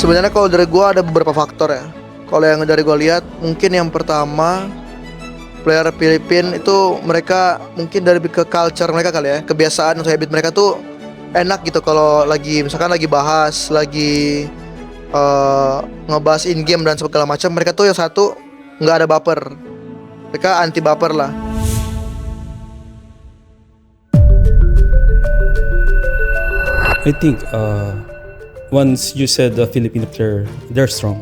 Sebenarnya kalau dari gue ada beberapa faktor ya. Kalau yang dari gue lihat, mungkin yang pertama, player Filipina itu mereka mungkin dari ke culture mereka kali ya, kebiasaan atau habit mereka tuh enak gitu kalau lagi misalkan lagi bahas, lagi ngebahas in game dan segala macam, mereka tuh yang satu nggak ada baper, mereka anti baper lah. I think once you said the Filipino player, they're strong.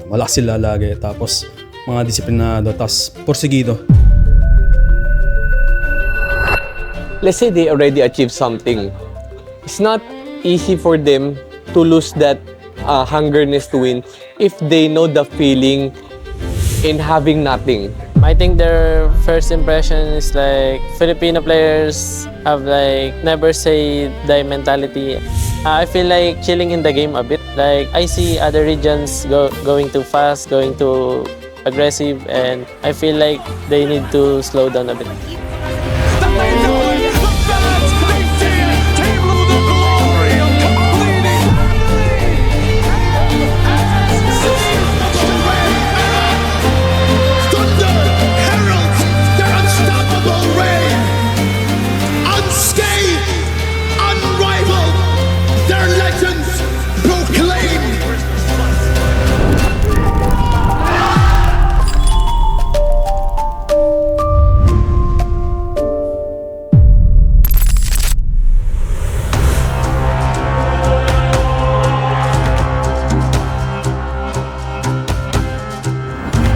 Malakas sila lagi, tapos mga disiplinado, tapos porsigido. Let's say they already achieved something. It's not easy for them to lose that hungerness to win if they know the feeling in having nothing. I think their first impression is like Filipino players have like never say die mentality. I feel like chilling in the game a bit. Like I see other regions going too fast, going too aggressive, and I feel like they need to slow down a bit.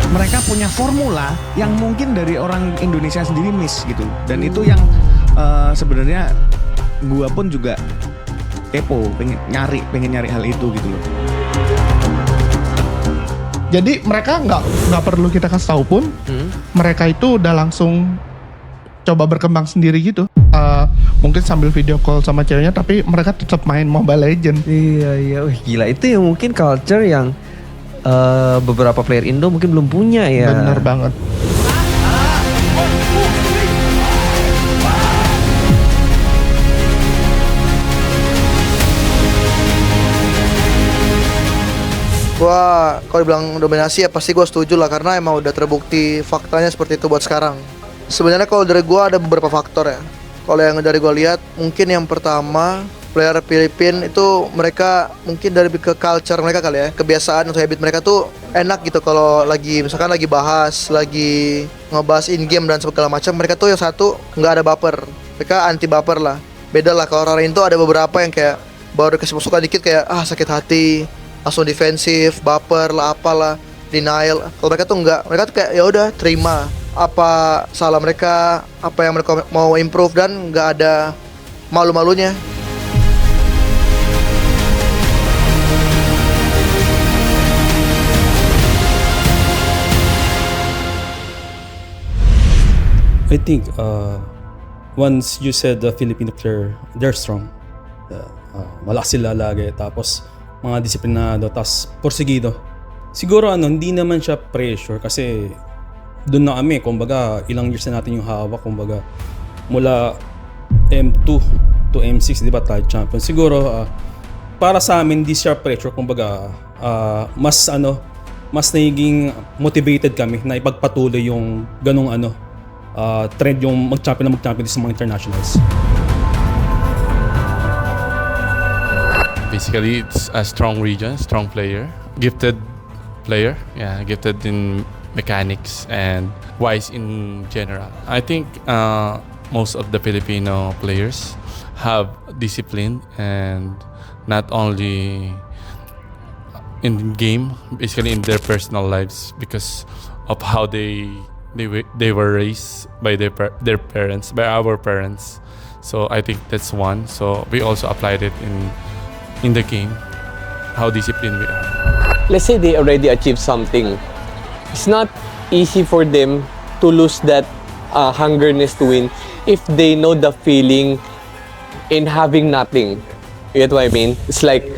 Mereka punya formula yang mungkin dari orang Indonesia sendiri miss gitu. Dan itu yang sebenarnya gua pun juga kepo, pengen nyari hal itu gitu loh. Jadi mereka nggak perlu kita kasih tahu pun, mereka itu udah langsung coba berkembang sendiri gitu. Mungkin sambil video call sama ceweknya, tapi mereka tetap main Mobile Legends. Iya, wih, gila, itu yang mungkin culture yang beberapa player Indo mungkin belum punya ya. Bener banget. Gua kalau dibilang dominasi ya pasti gue setuju lah, karena emang udah terbukti faktanya seperti itu buat sekarang. Sebenarnya kalau dari gue ada beberapa faktor ya. Kalau yang dari gue lihat, mungkin yang pertama, player Filipina itu mereka mungkin dari ke culture mereka kali ya, kebiasaan atau habit mereka tuh enak gitu kalau lagi misalkan lagi bahas, lagi ngebahas in game dan segala macam, mereka tuh yang satu nggak ada baper, mereka anti baper lah. Beda lah kalau orang lain tuh ada beberapa yang kayak baru dikasih masukan dikit kayak sakit hati, langsung defensif, baper lah, apalah, denial. Kalau mereka tuh enggak, mereka tuh kayak ya udah terima apa salah mereka, apa yang mereka mau improve, dan nggak ada malu-malunya. I think once you said the Filipino player, they're strong. Malakas sila lagi, tapos mga disiplinado, tapos porsigido. Siguro hindi naman siya pressure kasi doon na kami, kumbaga ilang years na natin yung hawak, kumbaga mula M2 to M6, di ba, tayo champion. Siguro para sa amin di siya pressure, kumbaga mas naging motivated kami na ipagpatuloy yung ganong trend, yung mag-champion sa mga internationals. Basically, it's a strong region, strong player, gifted player, gifted in mechanics and wise in general. I think most of the Filipino players have discipline, and not only in game, basically in their personal lives, because of how they they were raised by their parents, by our parents. So I think that's one. So we also applied it in the game, how disciplined we are. Let's say they already achieved something. It's not easy for them to lose that hungerness to win if they know the feeling in having nothing. You get what I mean? It's like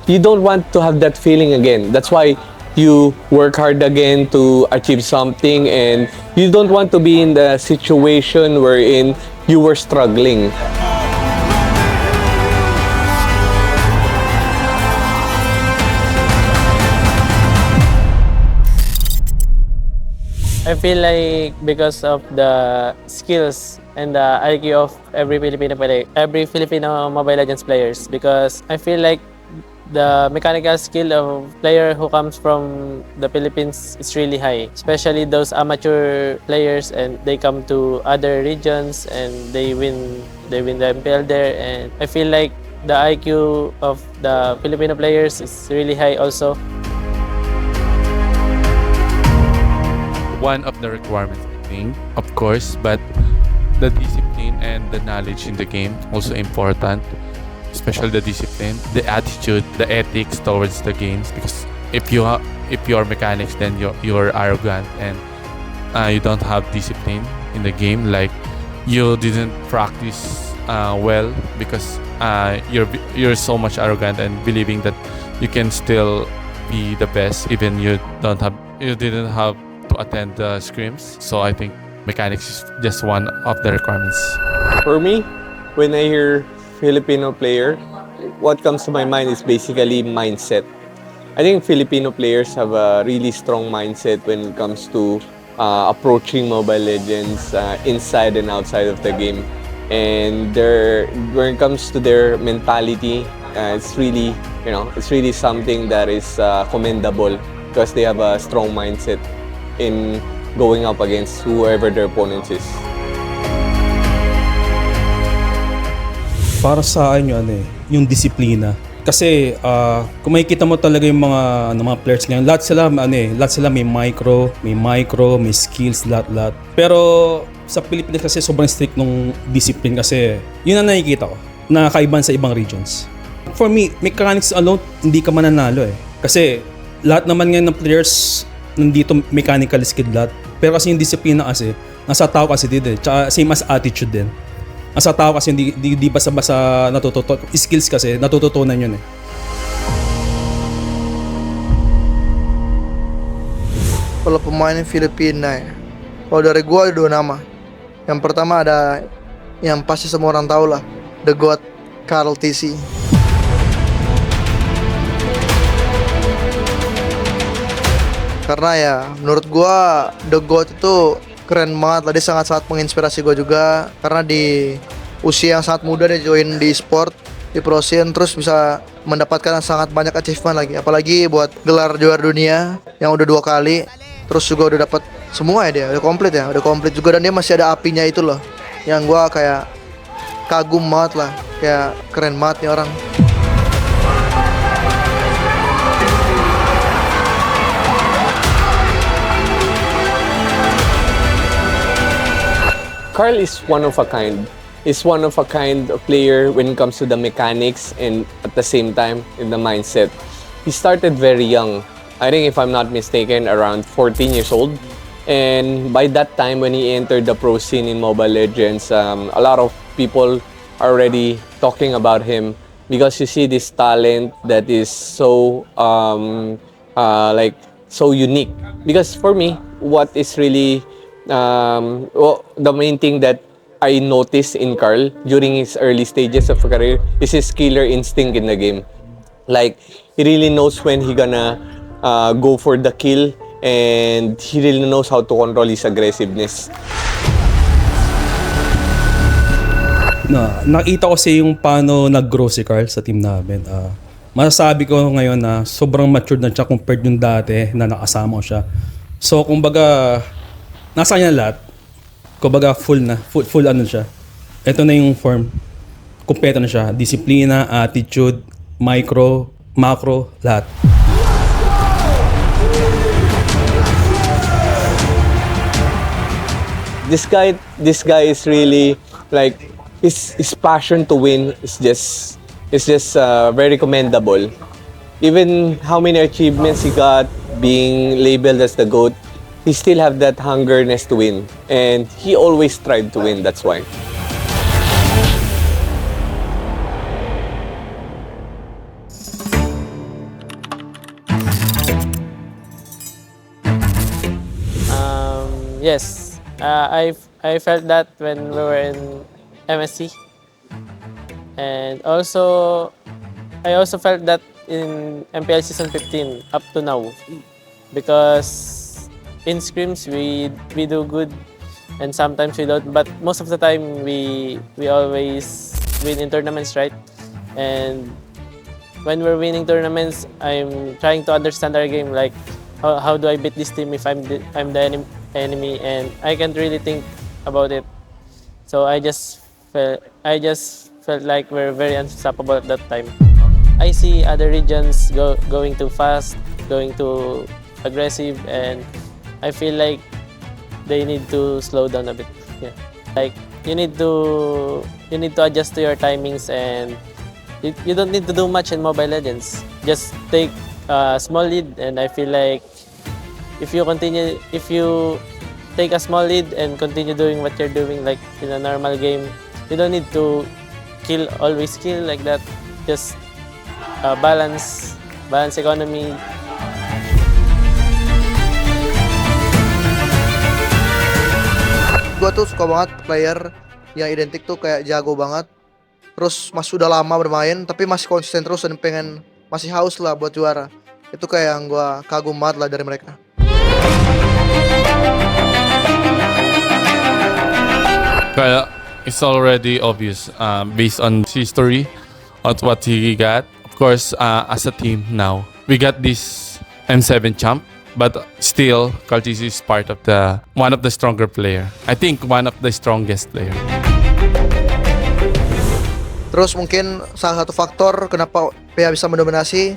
you don't want to have that feeling again. That's why you work hard again to achieve something, and you don't want to be in the situation wherein you were struggling. I feel like because of the skills and the IQ of every Filipino Mobile Legends players, because I feel like the mechanical skill of player who comes from the Philippines is really high, especially those amateur players, and they come to other regions and they win the MPL there, and I feel like the IQ of the Filipino players is really high also. One of the requirements, I think, of course, but the discipline and the knowledge in the game also important, especially the discipline, the attitude, the ethics towards the games. Because if you are mechanics, then you're arrogant and you don't have discipline in the game. Like you didn't practice well because you're so much arrogant and believing that you can still be the best even you didn't have to attend the scrims. So I think mechanics is just one of the requirements. For me, when I hear Filipino player, what comes to my mind is basically mindset. I think Filipino players have a really strong mindset when it comes to approaching Mobile Legends inside and outside of the game. And when it comes to their mentality, it's really something that is commendable because they have a strong mindset in going up against whoever their opponent is. Para sa akin yung disiplina. Kasi kung makikita mo talaga yung mga players ngayon, lahat sila may micro, may skills, lahat. Pero sa Pilipinas kasi sobrang strict nung discipline kasi yun ang nakikita ko na kaiban sa ibang regions. For me, mechanics alone, hindi ka mananalo Kasi lahat naman ngayon ng players nandito mechanical skill lahat. Pero kasi yung disiplina kasi, nasa tao kasi din Tsaka same as attitude din. Nasa tao kasi hindi basta-basta natututo. Skills kasi, natututunan yun Kalau pemain Filipina kalau dari gua ada 2 nama. Yang pertama ada yang pasti semua orang tahu lah, The GOAT, KarlTzy. Karena ya menurut gua The GOAT itu keren banget lah, dia sangat-sangat menginspirasi gua juga karena di usia yang sangat muda dia join di sport, di pro scene, terus bisa mendapatkan sangat banyak achievement lagi, apalagi buat gelar juara dunia yang udah 2 kali, terus juga udah dapat semua dia, udah komplit juga, dan dia masih ada apinya itu loh yang gua kayak kagum banget lah, kayak keren banget nih orang. Karl is one of a kind. He's one of a kind of player when it comes to the mechanics and at the same time in the mindset. He started very young. I think if I'm not mistaken, around 14 years old. And by that time when he entered the pro scene in Mobile Legends, a lot of people are already talking about him because you see this talent that is so so unique. Because for me, what is really the main thing that I noticed in Karl during his early stages of career is his killer instinct in the game. Like, he really knows when he gonna go for the kill, and he really knows how to control his aggressiveness. Nakita ko kasi yung paano nag-grow si Karl sa team namin. Masasabi ko ngayon na sobrang matured na siya compared yung dati na nakasama ko siya. So, kumbaga, nasa kanya lahat. Kumbaga full ano siya. Ito na yung form. Kumpleto na siya. Disiplina, attitude, micro, macro, lahat. this guy is really like his passion to win is just very commendable. Even how many achievements he got, being labeled as the GOAT, he still have that hungerness to win, and he always tried to win. That's why. Yes, I felt that when we were in MSC, and I also felt that in MPL season 15 up to now, because in scrims we do good, and sometimes we don't. But most of the time we always win in tournaments, right? And when we're winning tournaments, I'm trying to understand our game, like how do I beat this team if I'm the enemy, and I can't really think about it. So I just felt like we're very unstoppable at that time. I see other regions going too fast, going too aggressive, and I feel like they need to slow down a bit. Yeah. Like you need to adjust to your timings, and you don't need to do much in Mobile Legends. Just take a small lead, and I feel like if you take a small lead and continue doing what you're doing like in a normal game, you don't need to always kill like that. Just balance economy. Gue tuh suka banget player yang identik tuh kayak jago banget, terus sudah lama bermain tapi masih konsisten terus dan masih haus lah buat juara. Itu kayak yang gue kagum banget lah dari mereka. Well, it's already obvious based on his history, on what he got. Of course, as a team now, we got this M7 champ, but still, KarlTzy is part of one of the stronger player. I think one of the strongest player. Terus mungkin salah satu faktor kenapa PH bisa mendominasi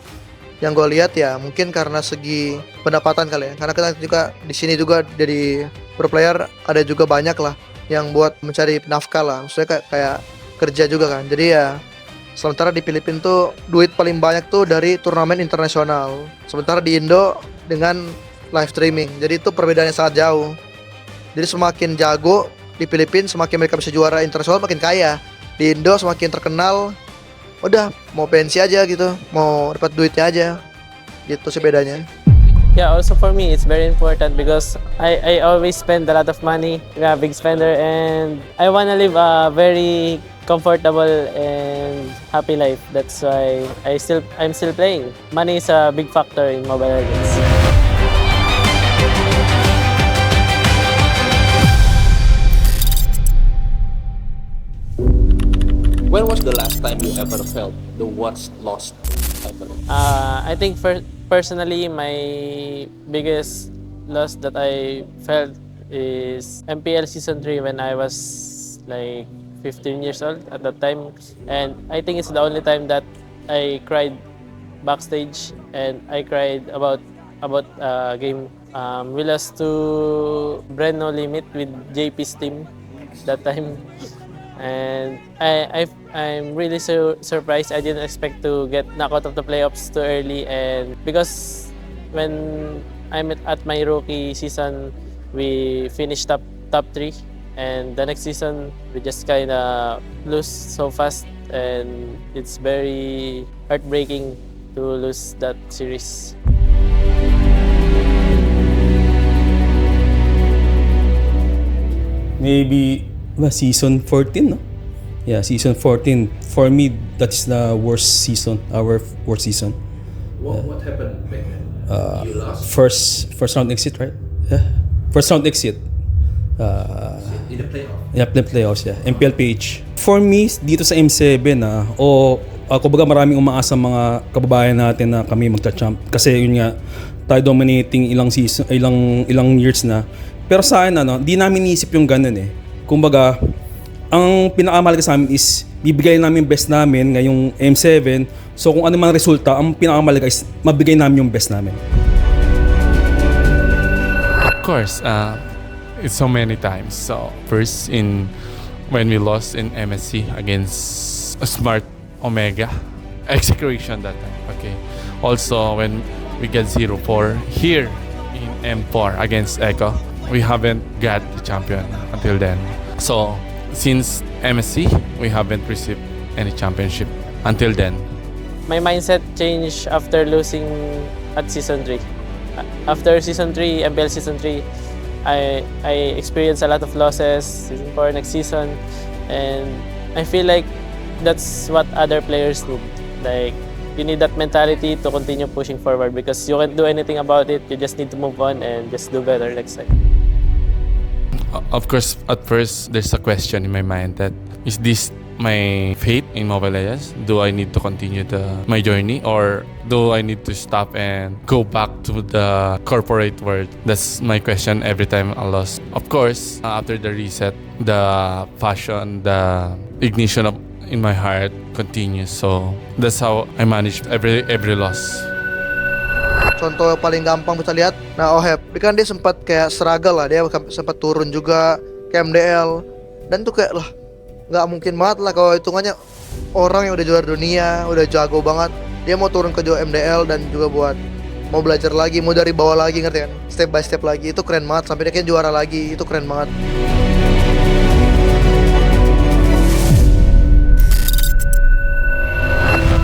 yang gue lihat ya mungkin karena segi pendapatan kali ya. Karena kita juga di sini juga jadi pro player ada juga banyak lah yang buat mencari nafkah lah. Maksudnya kayak kerja juga kan. Jadi ya sementara di Filipina tuh duit paling banyak tuh dari turnamen internasional. Sementara di Indo dengan live streaming. Jadi itu perbedaannya sangat jauh. Jadi semakin jago di Filipina, semakin mereka bisa juara internasional makin kaya. Di Indo semakin terkenal, udah mau pensi aja gitu, mau dapat duitnya aja. Gitu sih bedanya. Yeah, also for me, it's very important because I always spend a lot of money. I'm a big spender, and I wanna live a very comfortable and happy life. That's why I'm still playing. Money is a big factor in Mobile Legends. When was the last time you ever felt the worst lost ever? I think personally, my biggest loss that I felt is MPL Season 3 when I was like 15 years old at that time. And I think it's the only time that I cried backstage, and I cried about game. We lost to Breno Limit with JP's team that time. And I'm really surprised. I didn't expect to get knocked out of the playoffs too early, and because when I'm at my rookie season, we finished top 3, and the next season we just kind of lose so fast, and it's very heartbreaking to lose that series. Maybe season 14, no? Yeah, season 14. For me, that's the worst season, our worst season. What happened back then? You lost? First round exit, right? Yeah. First round exit. In the playoff? Yeah, the playoffs, yeah. MPL PH. For me, dito sa M7, kumbaga maraming umaasa mga kababayan natin na kami magta-champ. Kasi yun nga, tayo dominating ilang season, ilang years na. Pero sa akin, di namin iisip yung ganun eh. Kumbaga, ang pinakamahalaga sa amin is bibigay namin yung best namin ngayong M7. So kung ano mang resulta, ang pinakamahalaga is mabigay namin yung best namin. Of course, it's so many times. So first when we lost in MSC against a Smart Omega, execution that time. Okay. Also when we get 0-4 here in M4 against Echo, we haven't got the champion until then. So since MSC, we haven't received any championship until then. My mindset changed after losing at season 3. After season 3, MPL season 3, I experienced a lot of losses season 4 next season, and I feel like that's what other players need. Like, you need that mentality to continue pushing forward because you can't do anything about it. You just need to move on and just do better next time. Of course, at first, there's a question in my mind that, is this my fate in Mobile Legends? Do I need to continue my journey, or do I need to stop and go back to the corporate world? That's my question every time I lost. Of course, after the reset, the passion, the ignition in my heart continues. So that's how I manage every loss. Contoh yang paling gampang bisa lihat, nah Ohep, kan dia sempat kayak struggle lah, dia sempat turun juga ke MDL, dan tuh kayak lah nggak mungkin banget lah kalau hitungannya orang yang udah juara dunia, udah jago banget, dia mau turun ke MDL dan juga buat mau belajar lagi, mau dari bawah lagi, ngerti kan? Step by step lagi, itu keren banget, sampai dia kayak juara lagi, itu keren banget.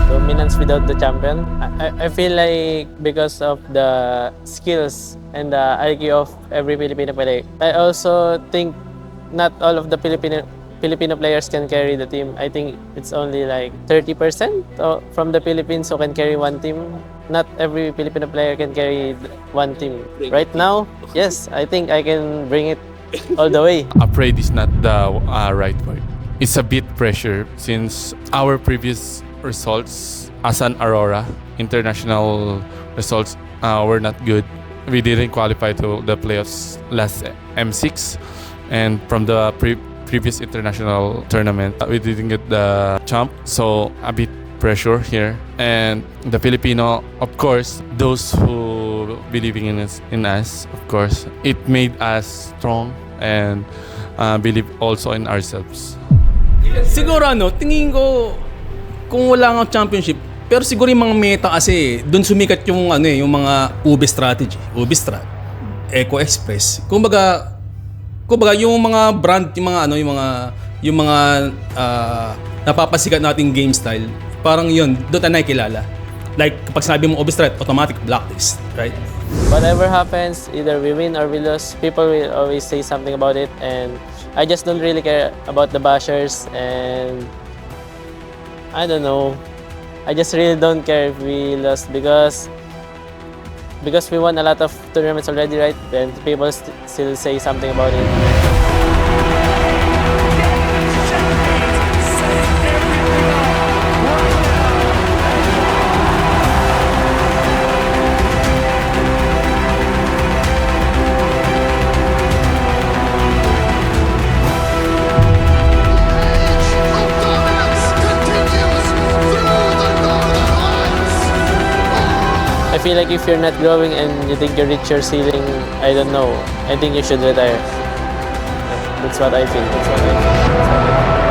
Dominance without the champion. I feel like because of the skills and the IQ of every Filipino player. I also think not all of the Filipino players can carry the team. I think it's only like 30% from the Philippines who can carry one team. Not every Filipino player can carry one team. Right now, yes, I think I can bring it all the way. Afraid is not the right word. It's a bit pressure since our previous results as an Aurora, international results were not good. We didn't qualify to the playoffs last M6, and from the previous international tournament, we didn't get the champ, so a bit pressure here. And the Filipino, of course, those who believing in us, of course, it made us strong and believe also in ourselves. Siguro tingin ko kung wala nga championship, pero siguro yung mga meta kasi doon sumikat yung yung mga UB strategy, UB strat, Eco Express. Kumbaga yung mga brand, yung mga napapasikat nating game style, parang yun, doon tayo nakikilala. Like kapag sinabi mo UB strat, automatic blacklist, right? Whatever happens, either we win or we lose, people will always say something about it, and I just don't really care about the bashers, and I don't know. I just really don't care if we lost because we won a lot of tournaments already, right? Then people still say something about it. I feel like if you're not growing and you think you reach your ceiling, I don't know. I think you should retire. That's what I feel.